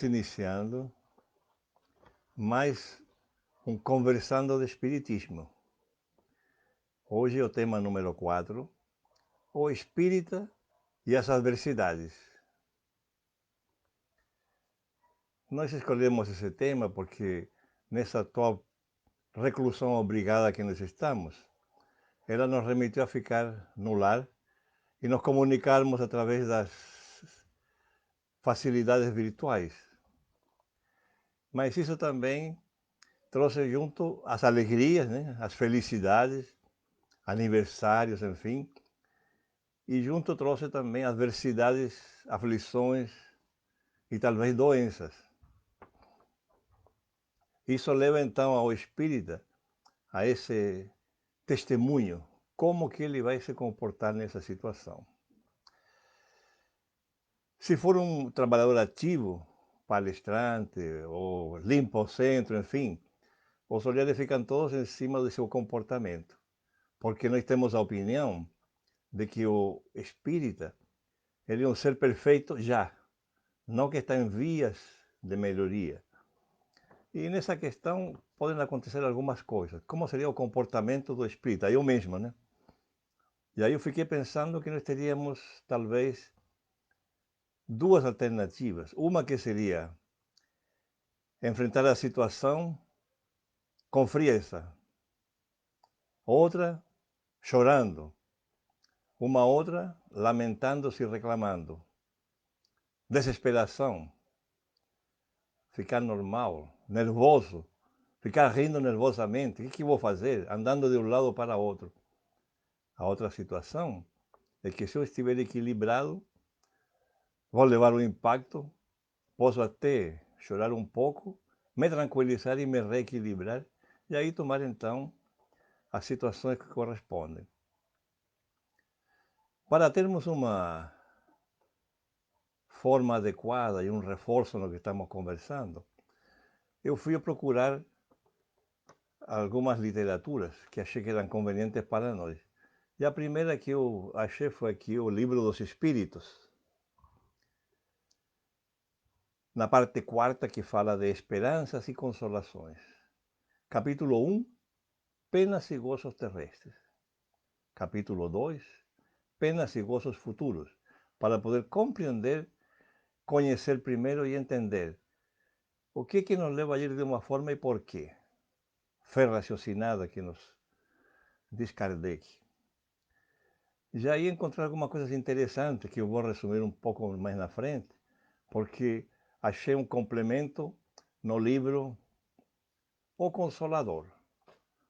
Iniciando mais um Conversando de Espiritismo. Hoje é o tema número 4, o espírita e as adversidades. Nós escolhemos esse tema porque nessa atual reclusão obrigada que nós estamos, ela nos remitiu a ficar no lar e nos comunicarmos através das facilidades virtuais. Mas isso também trouxe junto as alegrias, né? As felicidades, aniversários, enfim. E junto trouxe também adversidades, aflições e talvez doenças. Isso leva então ao espírita a esse testemunho, como que ele vai se comportar nessa situação. Se for um trabalhador ativo, palestrante ou limpa o centro, enfim, os olhares ficam todos em cima do seu comportamento, porque nós temos a opinião de que o espírita ele é um ser perfeito já, não que está em vias de melhoria. E nessa questão podem acontecer algumas coisas. Como seria o comportamento do espírita? Eu mesmo, né? E aí eu fiquei pensando que nós teríamos, talvez, duas alternativas. Uma que seria enfrentar a situação com frieza. Outra, chorando. Uma outra, lamentando-se e reclamando. Desesperação. Ficar normal, nervoso. Ficar rindo nervosamente. O que eu vou fazer? Andando de um lado para outro. A outra situação é que se eu estiver equilibrado, vou levar um impacto, posso até chorar um pouco, me tranquilizar e me reequilibrar, e aí tomar então as situações que correspondem. Para termos uma forma adequada e um reforço no que estamos conversando, eu fui a procurar algumas literaturas que achei que eram convenientes para nós. E a primeira que eu achei foi aqui o Livro dos Espíritos, na parte quarta que fala de esperanças e consolações. Capítulo 1, penas e gozos terrestres. Capítulo 2, penas e gozos futuros, para poder compreender, conhecer primeiro e entender o que nos leva a agir de uma forma e por quê. Fé raciocinada que nos diz Kardec. Já aí encontrar algumas coisas interessantes que eu vou resumir um pouco mais na frente, porque achei um complemento no livro O Consolador.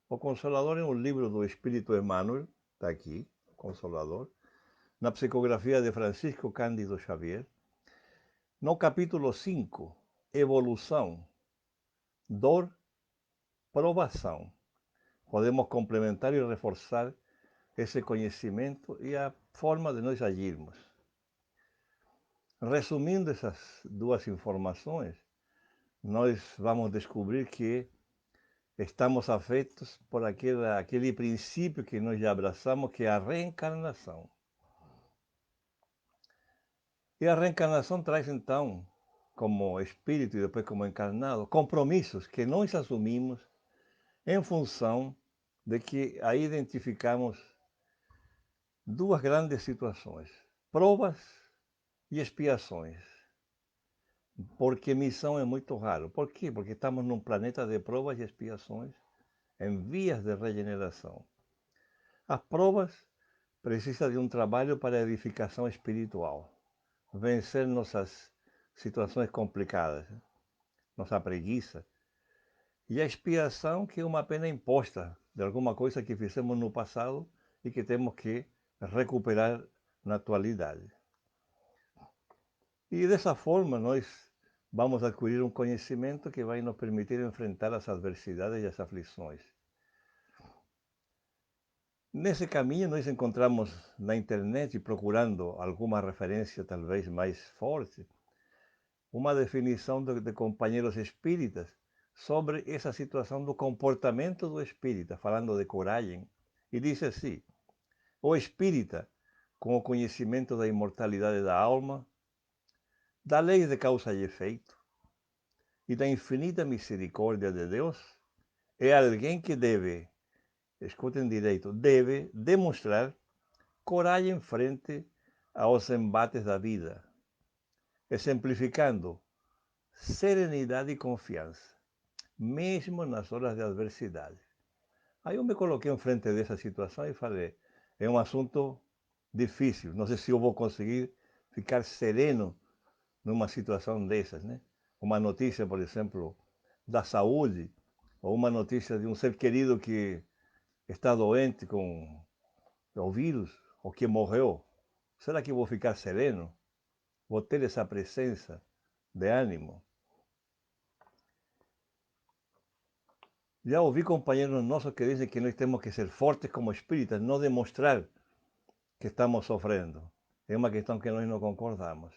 O Consolador é um livro do Espírito Emmanuel, está aqui, o Consolador, na psicografia de Francisco Cândido Xavier, no capítulo 5, Evolução, Dor, Provação. Podemos complementar e reforçar esse conhecimento e a forma de nós agirmos. Resumindo essas duas informações, nós vamos descobrir que estamos afetos por aquele princípio que nós já abraçamos, que é a reencarnação. E a reencarnação traz, então, como espírito e depois como encarnado, compromissos que nós assumimos em função de que aí identificamos duas grandes situações: provas e expiações. Porque missão é muito raro. Por quê? Porque estamos num planeta de provas e expiações em vias de regeneração. As provas precisam de um trabalho para a edificação espiritual, vencer nossas situações complicadas, nossa preguiça, e a expiação, que é uma pena imposta de alguma coisa que fizemos no passado e que temos que recuperar na atualidade. E dessa forma nós vamos adquirir um conhecimento que vai nos permitir enfrentar as adversidades e as aflições. Nesse caminho nós encontramos na internet, procurando alguma referência talvez mais forte, uma definição de companheiros espíritas sobre essa situação do comportamento do espírita, falando de coragem. E diz assim: o espírita, com o conhecimento da imortalidade da alma, da lei de causa e efeito, e da infinita misericórdia de Deus, é alguém que deve, escutem direito, deve demonstrar coragem frente aos embates da vida, exemplificando serenidade e confiança, mesmo nas horas de adversidade. Aí eu me coloquei em frente dessa situação e falei, é um assunto difícil, não sei se eu vou conseguir ficar sereno numa situação dessas, né? Uma notícia, por exemplo, da saúde, ou uma notícia de um ser querido que está doente com o vírus, ou que morreu. Será que eu vou ficar sereno? Vou ter essa presença de ânimo? Já ouvi companheiros nossos que dizem que nós temos que ser fortes como espíritas, não demonstrar que estamos sofrendo. É uma questão que nós não concordamos.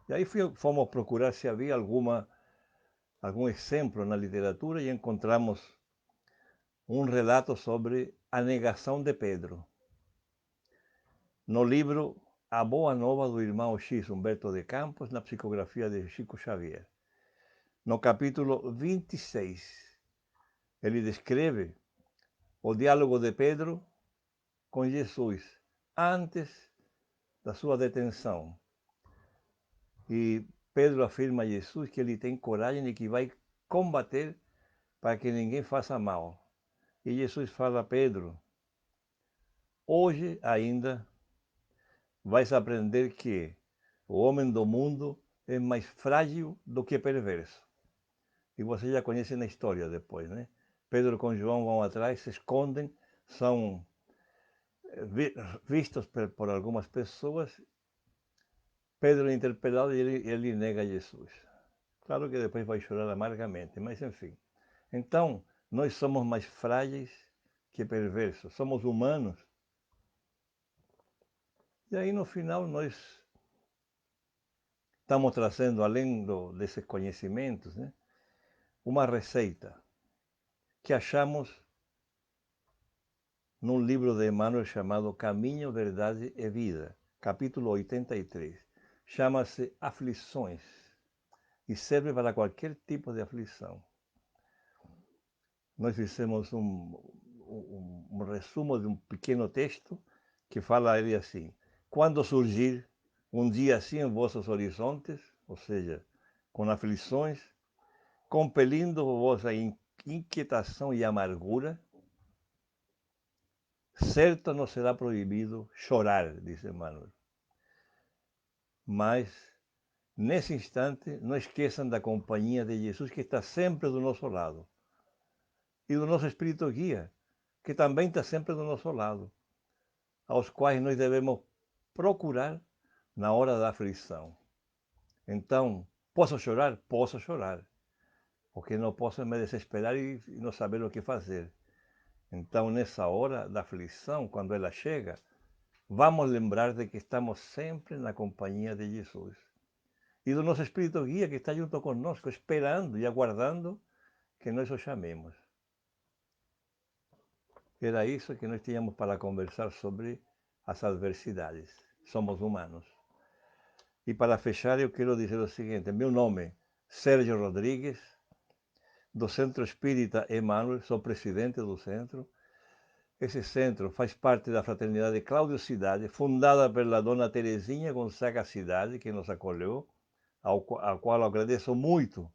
E aí fomos procurar se havia algum exemplo na literatura e encontramos um relato sobre a negação de Pedro. No livro A Boa Nova do Irmão X, Humberto de Campos, na psicografia de Chico Xavier. No capítulo 26, ele descreve o diálogo de Pedro com Jesus antes da sua detenção. E Pedro afirma a Jesus que ele tem coragem e que vai combater para que ninguém faça mal. E Jesus fala a Pedro, hoje ainda vais aprender que o homem do mundo é mais frágil do que perverso. E você já conhece na história depois, né? Pedro com João vão atrás, se escondem, são vistos por algumas pessoas. Pedro é interpelado e ele nega Jesus. Claro que depois vai chorar amargamente, mas enfim. Então, nós somos mais frágeis que perversos, somos humanos. E aí no final nós estamos trazendo, além desses conhecimentos, né, uma receita que achamos num livro de Emmanuel chamado Caminho, Verdade e Vida, capítulo 83. Chama-se Aflições e serve para qualquer tipo de aflição. Nós fizemos um resumo de um pequeno texto que fala ele assim: quando surgir um dia assim em vossos horizontes, ou seja, com aflições, compelindo-vos a inquietação e amargura, certo não será proibido chorar, diz Emmanuel. Mas, nesse instante, não esqueçam da companhia de Jesus, que está sempre do nosso lado, e do nosso Espírito Guia, que também está sempre do nosso lado, aos quais nós devemos procurar na hora da aflição. Então, posso chorar? Posso chorar, porque não posso me desesperar e não saber o que fazer. Então, nessa hora da aflição, quando ela chega, vamos lembrar de que estamos sempre na companhia de Jesus e do nosso Espírito Guia, que está junto conosco, esperando e aguardando que nós o chamemos. Era isso que nós tínhamos para conversar sobre as adversidades. Somos humanos. E para fechar, eu quero dizer o seguinte: meu nome, Sérgio Rodrigues, do Centro Espírita Emmanuel, sou presidente do centro. Esse centro faz parte da Fraternidade Cláudio Cidade, fundada pela dona Terezinha Gonzaga Cidade, que nos acolheu, ao qual eu agradeço muito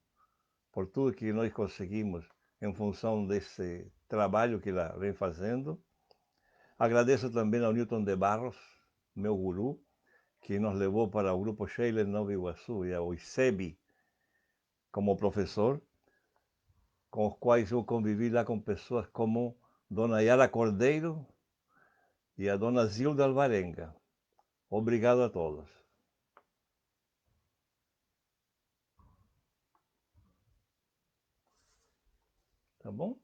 por tudo que nós conseguimos em função desse trabalho que ela vem fazendo. Agradeço também ao Newton de Barros, meu guru, que nos levou para o Grupo Sheila em Nova Iguaçu e ao ICEB como professor, com os quais eu convivi lá com pessoas como Dona Yara Cordeiro e a Dona Zilda Alvarenga. Obrigado a todos. Tá bom?